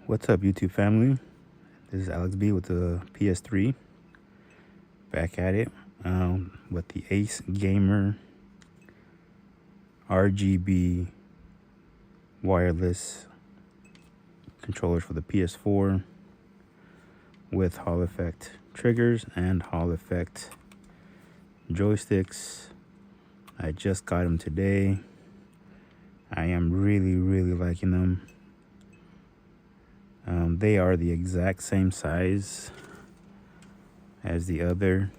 What's up, YouTube family? This is Alex B with the PS3. Back at it with the AceGamer RGB wireless controllers for the PS4 with Hall Effect triggers and Hall Effect joysticks. I just got them today. I am really liking them. They are the exact same size as the other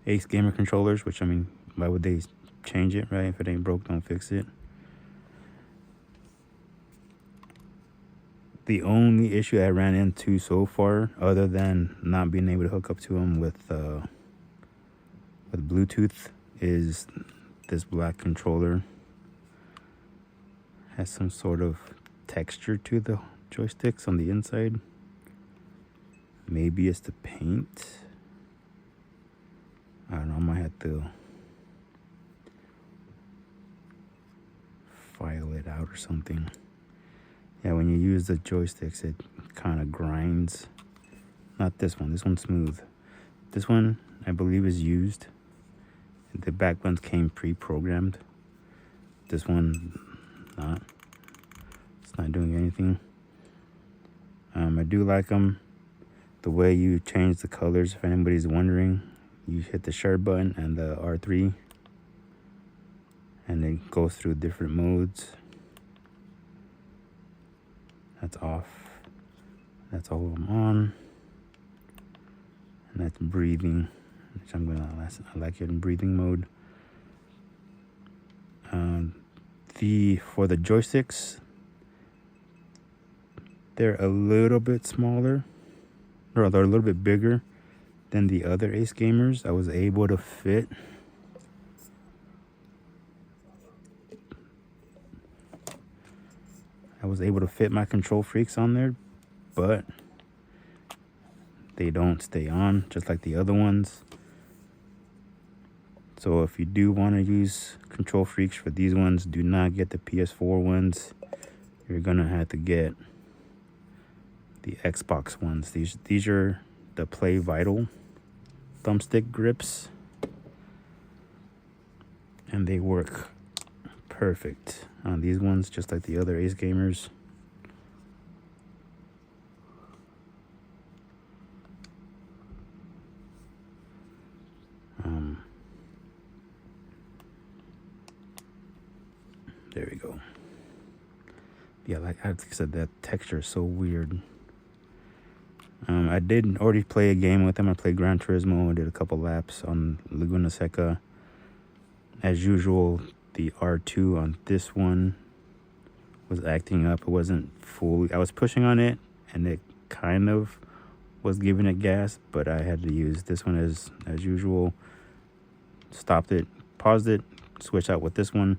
AceGamer controllers, which, I mean, why would they change it, right? If it ain't broke, don't fix it. The only issue I ran into so far, other than not being able to hook up to them with Bluetooth, is this black controller has some sort of texture to the joysticks on the inside. Maybe it's the paint. I don't know, I might have to file it out or something. Yeah, when you use the joysticks, it kind of grinds. Not this one. This one's smooth. This one, I believe, is used. The back ones came pre-programmed. This one, not. It's not doing anything. I do like them. The way you change the colors, if anybody's wondering, you hit the share button and the R3, and it goes through different modes. That's off. That's all of them on. And that's breathing, which I like it in breathing mode. For the joysticks, they're a little bit smaller, or they're a little bit bigger than the other AceGamers. I was able to fit my KontrolFreeks on there, but they don't stay on just like the other ones. So if you do want to use KontrolFreeks for these ones, do not get the PS4 ones. You're gonna have to get the Xbox ones. These are the PlayVital thumbstick grips, and they work perfect on these ones, just like the other AceGamers. There we go. Yeah, like I said, that texture is so weird. I did already play a game with them. I played Gran Turismo. I did a couple laps on Laguna Seca. As usual, the R2 on this one was acting up. It wasn't fully. I was pushing on it, and it kind of was giving it gas, but I had to use this one as usual. Stopped it, paused it, switched out with this one.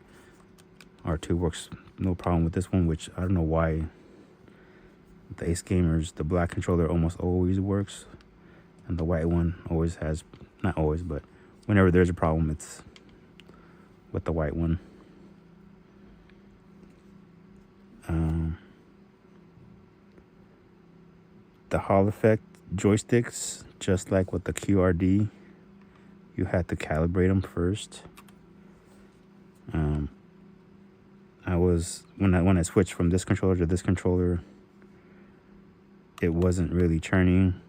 R2 works no problem with this one, which I don't know why the AceGamers, the black controller almost always works, and the white one always has, not always, but whenever there's a problem, it's with the white one. The Hall Effect joysticks, just like with the QRD, you had to calibrate them first. When I switched from this controller to this controller, it wasn't really churning,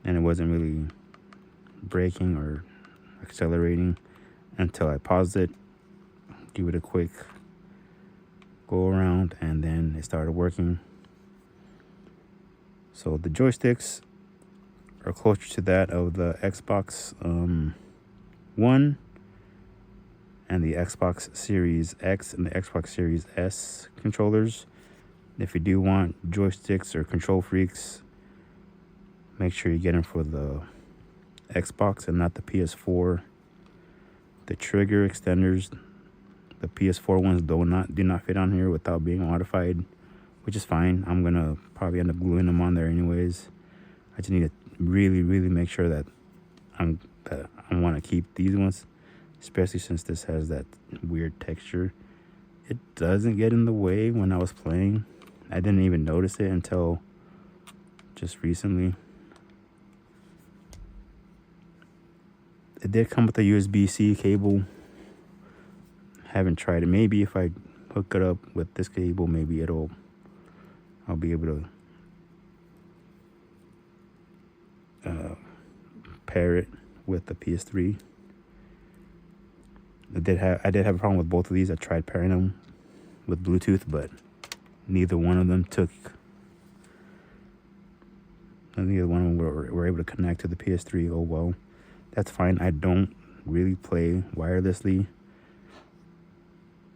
and it wasn't really braking or accelerating until I paused it, give it a quick go around, and then it started working. So the joysticks are closer to that of the Xbox One and the Xbox Series X and the Xbox Series S controllers. If you do want joysticks or KontrolFreeks, make sure you get them for the Xbox and not the PS4. The trigger extenders, the PS4 ones do not fit on here without being modified, which is fine. I'm gonna probably end up gluing them on there anyways. I just need to really make sure that I want to keep these ones. especially since this has that weird texture. It doesn't get in the way when I was playing. I didn't even notice it until just recently. It did come with a USB-C cable. Haven't tried it. Maybe if I hook it up with this cable, maybe I'll be able to pair it with the PS3. I did have a problem with both of these. I tried pairing them with Bluetooth, but neither one of them were able to connect to the PS3. Oh well, that's fine. I don't really play wirelessly,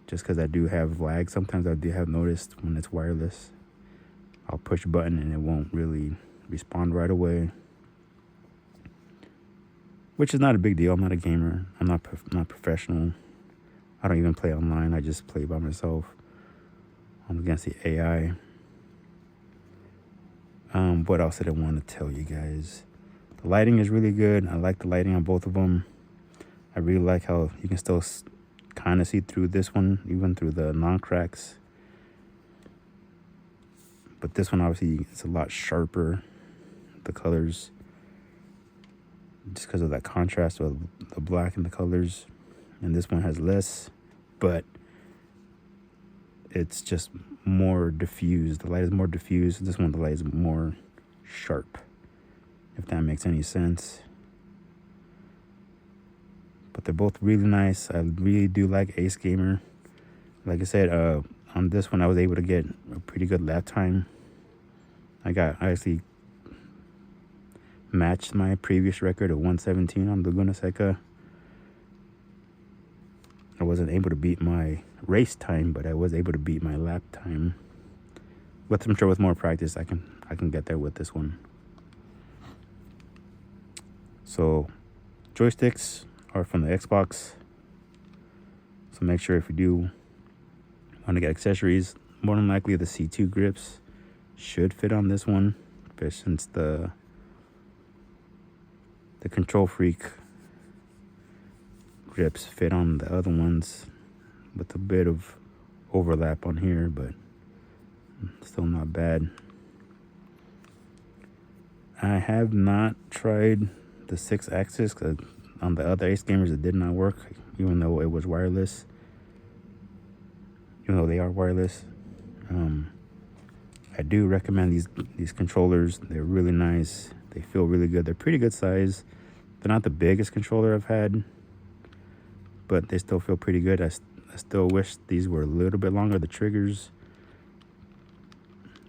just because I do have lag. Sometimes I do have noticed when it's wireless, I'll push a button and it won't really respond right away, which is not a big deal. I'm not a gamer. I'm not professional. I don't even play online. I just play by myself. I'm against the AI. What else did I want to tell you guys? The lighting is really good. I like the lighting on both of them. I really like how you can still kind of see through this one, even through the non-cracks. But this one, obviously, it's a lot sharper, the colors, just because of that contrast with the black and the colors. And this one has less, but it's just more diffused. The light is more diffused. This one, the light is more sharp, if that makes any sense. But they're both really nice. I really do like AceGamer. Like I said, on this one, I was able to get a pretty good lap time. I actually matched my previous record of 117 on Laguna Seca. I wasn't able to beat my race time, but I was able to beat my lap time. I'm sure with more practice, I can get there with this one. So, joysticks are from the Xbox. So make sure if you do want to get accessories, more than likely the C2 grips should fit on this one, since the KontrolFreek grips fit on the other ones with a bit of overlap on here, but still not bad. I have not tried the 6-axis because on the other AceGamers it did not work, even though it was wireless. Even though they are wireless, I do recommend these controllers. They're really nice. They feel really good. They're pretty good size. They're not the biggest controller I've had, but they still feel pretty good. I still wish these were a little bit longer, the triggers,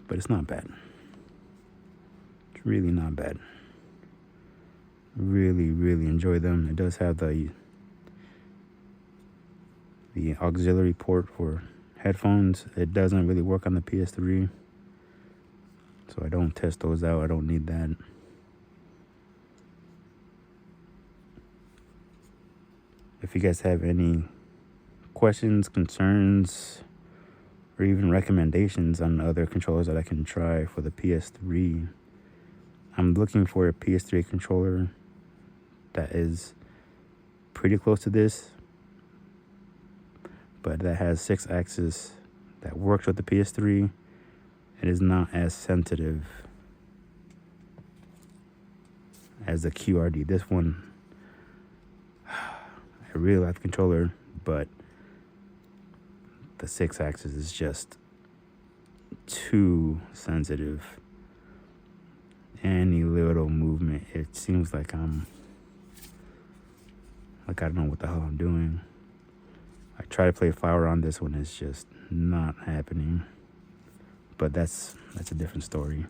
but it's not bad. It's really not bad. Really, really enjoy them. It does have the auxiliary port for headphones. It doesn't really work on the PS3, so I don't test those out. I don't need that. If you guys have any questions, concerns, or even recommendations on other controllers that I can try for the PS3, I'm looking for a PS3 controller that is pretty close to this, but that has 6-axis, that works with the PS3 and is not as sensitive as the QRD. This one, I really like the controller, but the 6-axis is just too sensitive. Any little movement, it seems like I don't know what the hell I'm doing. I try to play Flower on this one, it's just not happening. But that's a different story.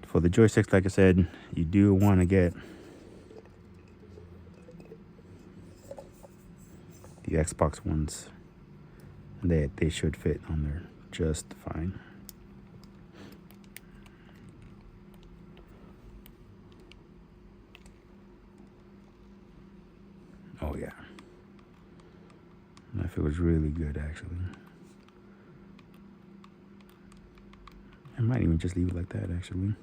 For the joysticks, like I said, you do want to get the Xbox ones. They should fit on there just fine. Oh yeah, that feels really good actually. I might even just leave it like that actually.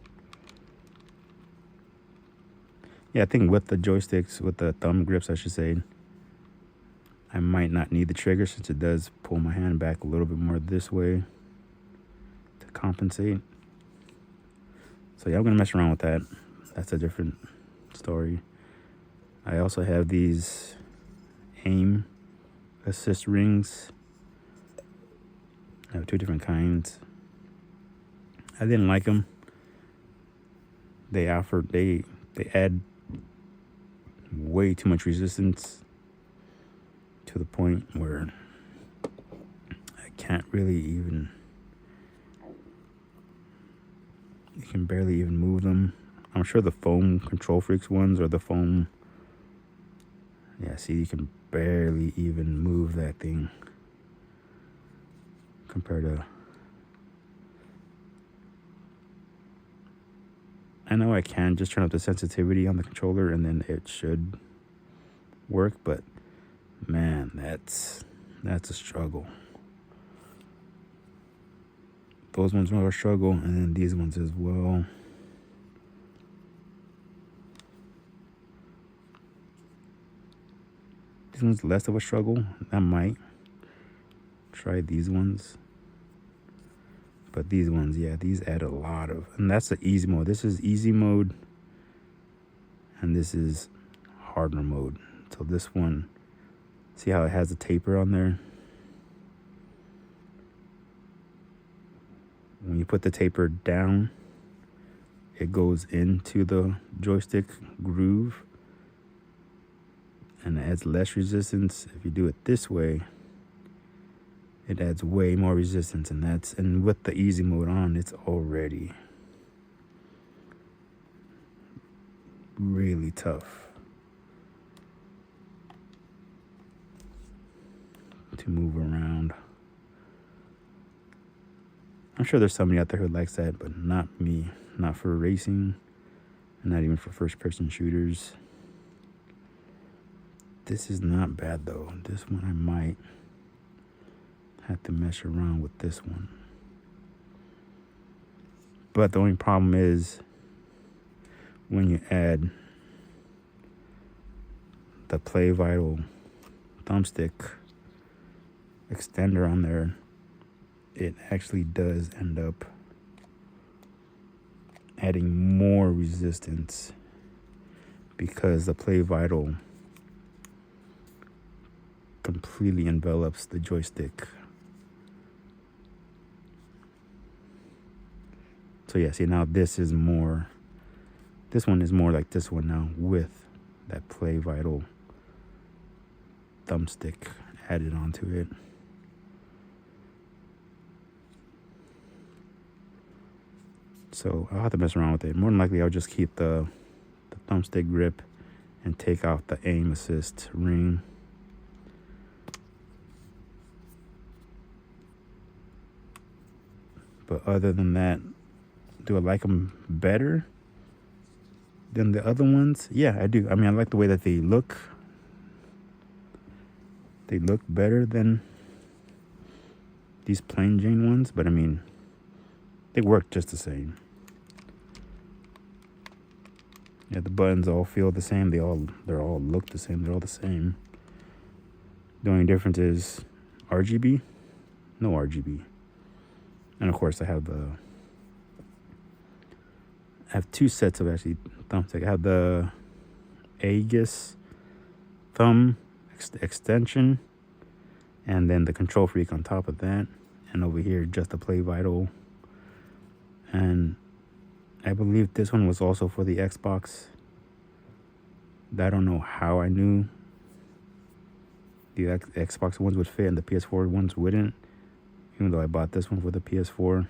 Yeah, I think with the joysticks, with the thumb grips, I should say, I might not need the trigger since it does pull my hand back a little bit more this way to compensate. So yeah, I'm gonna mess around with that. That's a different story. I also have these aim assist rings. I have 2 different kinds. I didn't like them. They add way too much resistance to the point where I can't really even, you can barely even move them. I'm sure the foam KontrolFreek ones or the foam, yeah, see, you can barely even move that thing compared to, I know I can just turn up the sensitivity on the controller and then it should work, but man, that's a struggle. Those ones are a struggle, and then these ones as well. This one's less of a struggle. I might try these ones. But these ones, yeah, these add a lot of, and that's the easy mode. This is easy mode, and this is harder mode. So this one, see how it has a taper on there? When you put the taper down, it goes into the joystick groove and it adds less resistance. If you do it this way, it adds way more resistance, and with the easy mode on, it's already really tough to move around. I'm sure there's somebody out there who likes that, but not me. Not for racing, and not even for first-person shooters. This is not bad though. This one I might have to mess around with this one. But the only problem is when you add the PlayVital thumbstick extender on there, it actually does end up adding more resistance because the PlayVital completely envelops the joystick. So yeah, see, now this one is more like this one now with that PlayVital thumbstick added onto it. So I'll have to mess around with it. More than likely, I'll just keep the thumbstick grip and take out the aim assist ring. But other than that, do I like them better than the other ones? Yeah, I do. I mean, I like the way that they look. They look better than these plain Jane ones, but I mean, they work just the same. Yeah, the buttons all feel the same. They all look the same. They're all the same. The only difference is RGB, no RGB. And of course, I have 2 sets of actually thumbstick. I have the Aegis thumb extension, and then the KontrolFreek on top of that. And over here, just the PlayVital. And I believe this one was also for the Xbox. I don't know how I knew the Xbox ones would fit and the PS4 ones wouldn't, even though I bought this one for the PS4.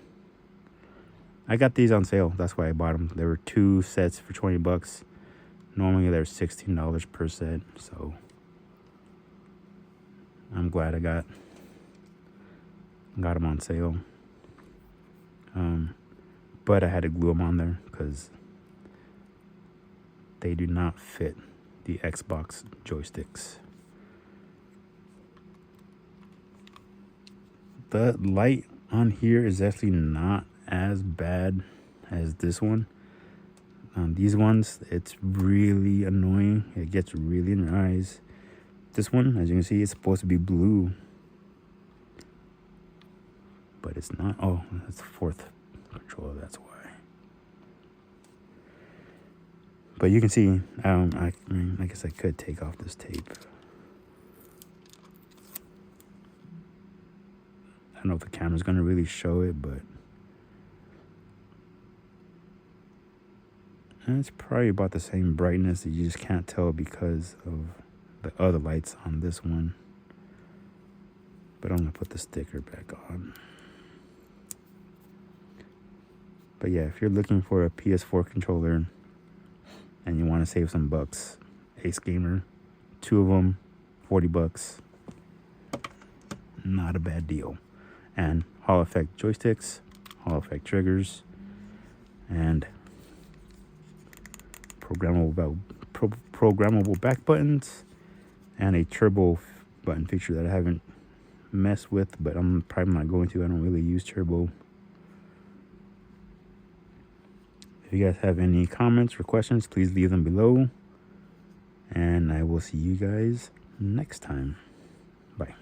I got these on sale. That's why I bought them. There were 2 sets for $20. Normally they're $16 per set, so I'm glad I got them on sale. But I had to glue them on there because they do not fit the Xbox joysticks. The light on here is actually not as bad as this one. These ones, it's really annoying. It gets really in your eyes. This one, as you can see, it's supposed to be blue, but it's not. Oh, that's the fourth controller, that's why. But you can see, I guess I could take off this tape. I don't know if the camera's gonna really show it, but it's probably about the same brightness. You just can't tell because of the other lights on this one. But I'm gonna put the sticker back on. But yeah, if you're looking for a PS4 controller and you want to save some bucks, AceGamer, 2 of them, $40. Not a bad deal. And Hall Effect Joysticks, Hall Effect triggers, and programmable back buttons, and a turbo button feature that I haven't messed with, but I'm probably not going to. I don't really use turbo. If you guys have any comments or questions, please leave them below. And I will see you guys next time. Bye.